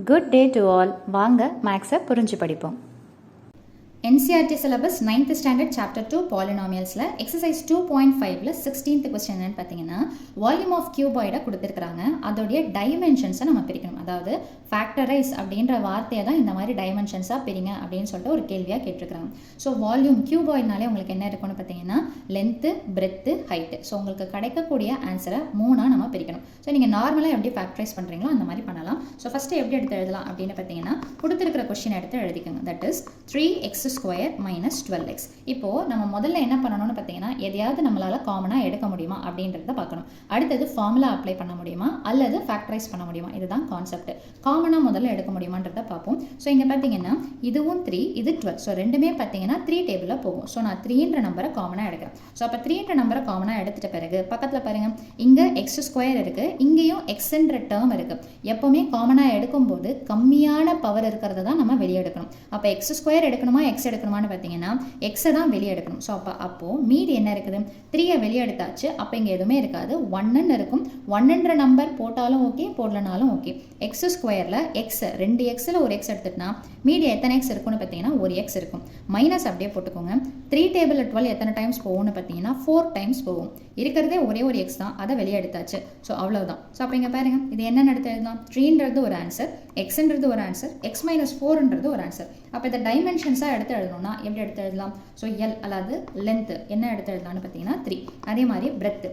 Good day to all. வாங்க மேக்ஸை புரிஞ்சு படிப்போம். NCERT syllabus 9th standard chapter 2 polynomialsல exercise 2.5ல 16th question என்னன்னு பார்த்தீங்கன்னா வால்யூம் ஆஃப் கியூபாய்டை கொடுத்துருக்காங்க. அதோடைய டைமென்ஷன்ஸை நம்ம பிரிக்கணும். அதாவது ஃபேக்டரைஸ் அப்படின்ற வார்த்தையை தான் இந்த மாதிரி டைமென்ஷன்ஸாக பிரிங்க அப்படின்னு சொல்லிட்டு ஒரு கேள்வியாக கேட்டிருக்காங்க. ஸோ வால்யூம் கியூபாய்னாலே உங்களுக்கு என்ன இருக்கும்னு பார்த்தீங்கன்னா லென்த்து, பிரெத்து, ஹைட்டு. ஸோ உங்களுக்கு கிடைக்கக்கூடிய ஆன்சரை 3ஆக நம்ம பிரிக்கணும். ஸோ நீங்கள் நார்மலாக எப்படி ஃபேக்டரைஸ் பண்ணுறீங்களோ அந்த மாதிரி பண்ணலாம். ஸோ ஃபஸ்ட்டு எப்படி எடுத்து எழுதலாம் அப்படின்னு பார்த்தீங்கன்னா கொடுத்துருக்கிற கொஸ்டின் எடுத்து எழுதிக்கோங்க. That is 3x square minus 12x. இப்போது நம்ம முதல்ல என்ன பண்ணணும்னு பார்த்தீங்கன்னா எதையாவது நம்மளால் காமனாக எடுக்க முடியுமா அப்படின்றத பார்க்கணும். அடுத்தது ஃபார்முலா அப்ளை பண்ண முடியுமா அல்லது ஃபேக்டரைஸ் பண்ண முடியுமா, இதுதான் கான்செப்ட். காமனாக முதல்ல எடுக்க முடியுமான்றதை பார்ப்போம். ஸோ இங்கே பார்த்தீங்கன்னா இதுவும் 3, இது 12. ஸோ ரெண்டுமே பார்த்தீங்கன்னா 3 டேபிளில் போகும். ஸோ நான் 3ன்ற நம்பரை காமனாக எடுக்கிறேன். ஸோ அப்போ 3ன்ற நம்பரை காமனாக எடுத்துட்ட பிறகு பக்கத்தில் பாருங்கள், இங்கே எக்ஸ் ஸ்கொயர் இருக்குது, இங்கேயும் எக்ஸ்ன்ற டேர்ம் இருக்குது. எப்போவுமே காமனாக எடுக்கும்போது கம்மியான பவர் இருக்கிறத தான் நம்ம வெளியே எடுக்கணும். அப்போ எக்ஸ் ஸ்கொயர் எடுக்கணுமா எக்ஸ் எடுக்கணுமான்னு பார்த்தீங்கன்னா எக்ஸை தான் வெளியே எடுக்கணும். ஸோ அப்போது மீதி என்ன இருக்குது, 3யை வெளியே எடுத்தாச்சு. அப்போ இங்கே எதுவுமே இருக்காது, 1ன்னு இருக்கும். 1ன்ற நம்பர் போட்டாலும் ஓகே, போடலனாலும் ஓகே. எக்ஸ் ஸ்கொயரில் எக்ஸ் 2 எக்ஸில் ஒரு எக்ஸ் எடுத்துட்டுனா மீதி எத்தனை எக்ஸ் இருக்குன்னு பார்த்தீங்கன்னா ஒரு எக்ஸ் இருக்கும். மைனஸ் அப்படியே போட்டுக்கோங்க. 3 டேபிளில் 12 எத்தனை டைம்ஸ் போகும்னு பார்த்தீங்கன்னா 4 டைம்ஸ் போகும். இருக்கிறதே ஒரே ஒரு எக்ஸ் தான், அதை வெளியே எடுத்தாச்சு. ஸோ அவ்வளோதான். ஸோ அப்போ இங்கே பாருங்கள், இது என்னென்னு எடுத்து எழுதலாம். 3ன்றது ஒரு ஆன்சர், எக்ஸ்ன்றது ஒரு ஆன்சர், எக்ஸ் மைனஸ் 4ன்றது ஒரு ஆன்சர். அப்போ இந்த டைமென்ஷன்ஸாக எடுத்து எழுதணும்னா எப்படி எடுத்து எழுதலாம். ஸோ எல் அதாவது லென்த்து என்ன எடுத்து எழுதலாம்னு பார்த்தீங்கன்னா 3. அதே மாதிரி breadth,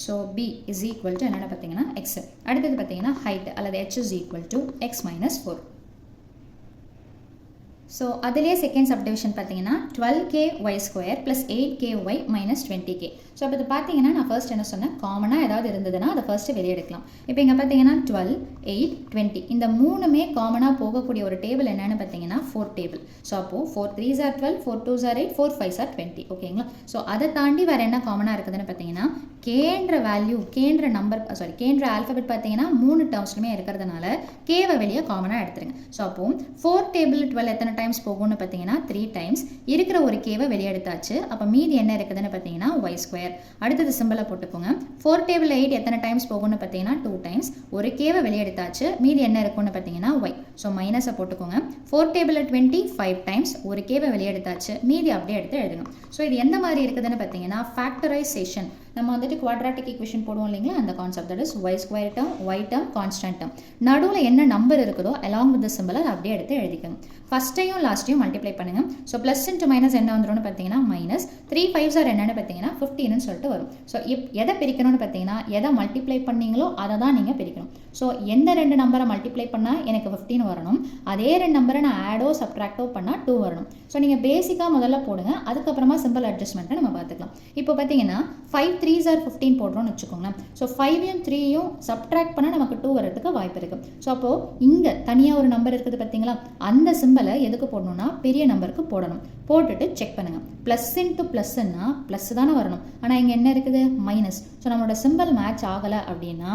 so B is equal to என்னென்னு பார்த்தீங்கன்னா எக்ஸ். அடுத்தது பார்த்தீங்கன்னா ஹைட் அல்லது H is equal to X minus 4. So அதிலே செகண்ட் சப்டிவிஷன் பார்த்தீங்கன்னா 12ky square plus 8ky minus 20k. So இப்போ இது பார்த்தீங்கன்னா நான் ஃபர்ஸ்ட் என்ன சொன்னேன், காமனாக ஏதாவது இருந்ததுன்னா அதை ஃபர்ஸ்ட்டு வெளியே எடுக்கலாம். இப்போ இங்கே பார்த்தீங்கன்னா 12, 8, 20 இந்த மூணுமே காமனாக போகக்கூடிய ஒரு டேபிள் என்னென்னு பார்த்தீங்கன்னா 4 டேபிள். ஸோ அப்போது 4 3s are 12, 4 2s are 8, 4 5s are 20. ஓகேங்களா. ஸோ அதை தாண்டி வேறு என்ன காமனாக இருக்குதுன்னு பார்த்தீங்கன்னா கேன்ற வேல்யூ, கேன்ற நம்பர் கேன்ற ஆல்ஃபபெட் பார்த்தீங்கன்னா 3 டேர்ம்ஸ்லுமே இருக்கிறதுனால கேவை வெளியே காமனாக எடுத்துருங்க. ஸோ அப்போது 4 டேபிள் 12 எத்தனை டைம்ஸ் போகும்னு பார்த்தீங்கன்னா 3 டைம்ஸ். இருக்கிற ஒரு கேவை வெளியே எடுத்தாச்சு. அப்போ மீதி என்ன இருக்குதுன்னு பார்த்தீங்கன்னா y ஸ்கொயர். அடுத்தது சிம்பிளை போட்டுக்கோங்க. 4 டேபிள் 8 எத்தனை டைம்ஸ் போகும்னு பார்த்தீங்கன்னா 2 டைம்ஸ். ஒரு கேவை வெளியே எடுத்தாச்சு. மீதி என்ன இருக்கும்னு பார்த்தீங்கன்னா y. ஸோ மைனஸை போட்டுக்கோங்க. 4 டேபிள் 20 5 டைம்ஸ். ஒரு கேவை வெளியே எடுத்தாச்சு. மீதி அப்படியே எடுத்து எழுதுங்க. ஸோ இது எந்த மாதிரி இருக்குதுன்னு பார்த்தீங்கன்னா ஃபேக்டரைசேஷன். நம்ம வந்துட்டு குவாட்ராட்டிக் ஈக்குவேஷன் போடுவோம் இல்லைங்களா, அந்த concept. That is y square term, y term, constant term. நடுவில் என்ன நம்பர் இருக்குதோ அலாங் வித் த சிம்பிள் அதை அப்படியே எடுத்து எழுதிக்கோங்க. ஃபஸ்ட்டையும் லாஸ்ட்டையும் மல்டிப்ளை பண்ணுங்க. ஸோ ப்ளஸ் இன்ட்டு மைனஸ் என்ன வந்துடும் பார்த்தீங்கன்னா மைனஸ். 3 5s are என்னென்னு பார்த்தீங்கன்னா 15ன்னு சொல்லிட்டு வரும். ஸோ எதை பிரிக்கணும்னு பார்த்தீங்கன்னா எதை மல்டிப்ளை பண்ணீங்களோ அதை தான் நீங்கள் பிரிக்கணும். ஸோ எந்த 2 நம்பரை மல்டிப்ளை பண்ணால் எனக்கு 15 வரணும், அதே 2 நம்பரை நான் ஆடோ சப்ட்ராக்டோ பண்ணால் 2 வரணும். ஸோ நீங்கள் பேசிக்காக முதல்ல போடுங்க, அதுக்கப்புறமா சிம்பிள் அட்ஜஸ்ட்மெண்ட்டை நம்ம பார்த்துக்கலாம். இப்போ பார்த்தீங்கன்னா 5 3s are 15 போடுறோம்னு வச்சுக்கோங்களேன். ஸோ 5யும் 3யும் சப்ட்ராக்ட் பண்ணால் நமக்கு 2 வரதுக்கு வாய்ப்பு இருக்குது. ஸோ அப்போது இங்கே தனியாக ஒரு நம்பர் இருக்குது பார்த்தீங்களா, அந்த சிம்பிளை எதுக்கு போடணும்னா பெரிய நம்பருக்கு போடணும். போட்டுட்டு செக் பண்ணுங்கள். ப்ளஸ் இன்ட்டு ப்ளஸ்ன்னா ப்ளஸ் தானே வரணும், ஆனால் இங்கே என்ன இருக்குது மைனஸ். ஸோ நம்மளோட சிம்பிள் மேட்ச் ஆகலை அப்படின்னா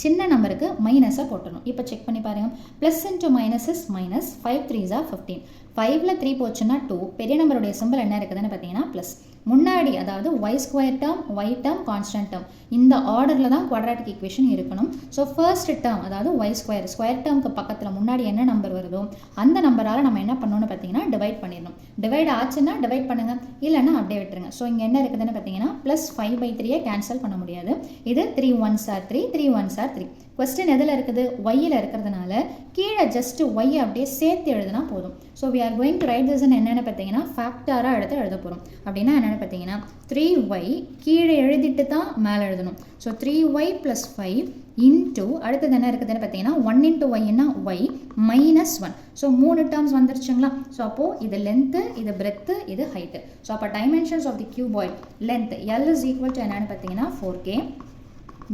சின்ன நம்பருக்கு மைனஸை போட்டணும். இப்போ செக் பண்ணி பாருங்கள். Plus into minus is minus. 5 3s are 15. 5ல் 3 போச்சுன்னா 2. பெரிய நம்பருடைய சிம்பிள் என்ன இருக்குதுன்னு பார்த்தீங்கன்னா ப்ளஸ். முன்னாடி அதாவது y square term, y term, constant term இந்த ஆர்டரில் தான் குவாட்ராட்டிக் ஈக்குவேஷன் இருக்கணும். ஸோ ஃபர்ஸ்ட் டேர்ம் அதாவது y ஸ்கொயர், ஸ்கொயர் டேர்முக்கு பக்கத்தில் முன்னாடி என்ன நம்பர் வருதோ அந்த நம்பரால் நம்ம என்ன பண்ணணும்னு பார்த்தீங்கன்னா டிவைட் பண்ணிடணும். டிவைட் ஆச்சுன்னா டிவைட் பண்ணுங்கள், இல்லைன்னா அப்படியே விட்டுருங்க. ஸோ இங்கே என்ன இருக்குதுன்னு பார்த்தீங்கன்னா ப்ளஸ் 5/3 கேன்சல் பண்ண முடியாது. இது 3 1s are 3, 3 1s are 3. Question எதில் இருக்குது, ஒய்யில் இருக்கிறதுனால கீழே ஜஸ்ட் ஒய் அப்படியே சேர்த்து எழுதுனா போதும். So we are going to write this என்னென்னு பார்த்தீங்கன்னா ஃபேக்டராக எடுத்து எழுத போகிறோம். அப்படின்னா என்னென்னு பார்த்தீங்கன்னா 3y கீழே எழுதிட்டு தான் மேலே எழுதணும். ஸோ 3y + 5 இன்ட்டு அடுத்தது என்ன இருக்குதுன்னு பார்த்தீங்கன்னா 1 இன்ட்டு ஒய்னா ஒய் மைனஸ் 1. ஸோ 3 டேர்ம்ஸ் வந்துருச்சுங்களா. ஸோ அப்போது இது லென்த்து, இது பிரெத்து, இது ஹைட்டு. ஸோ அப்போ dimensions of the cuboid length L is equal to என்னென்னு பார்த்தீங்கன்னா 4k.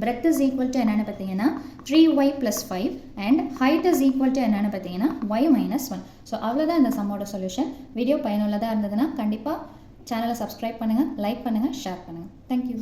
breadth is equal to என்னென்னு பார்த்தீங்கன்னா 3y + 5 and height is equal to என்னென்னு பார்த்தீங்கன்னா y - 1. ஸோ அவ்வளோதான் இந்த சம்மோட சொல்யூஷன். வீடியோ பயனுள்ளதாக இருந்ததுன்னா கண்டிப்பாக சேனலை சப்ஸ்கிரைப் பண்ணுங்கள், லைக் பண்ணுங்கள், ஷேர் பண்ணுங்கள். தேங்க்யூ.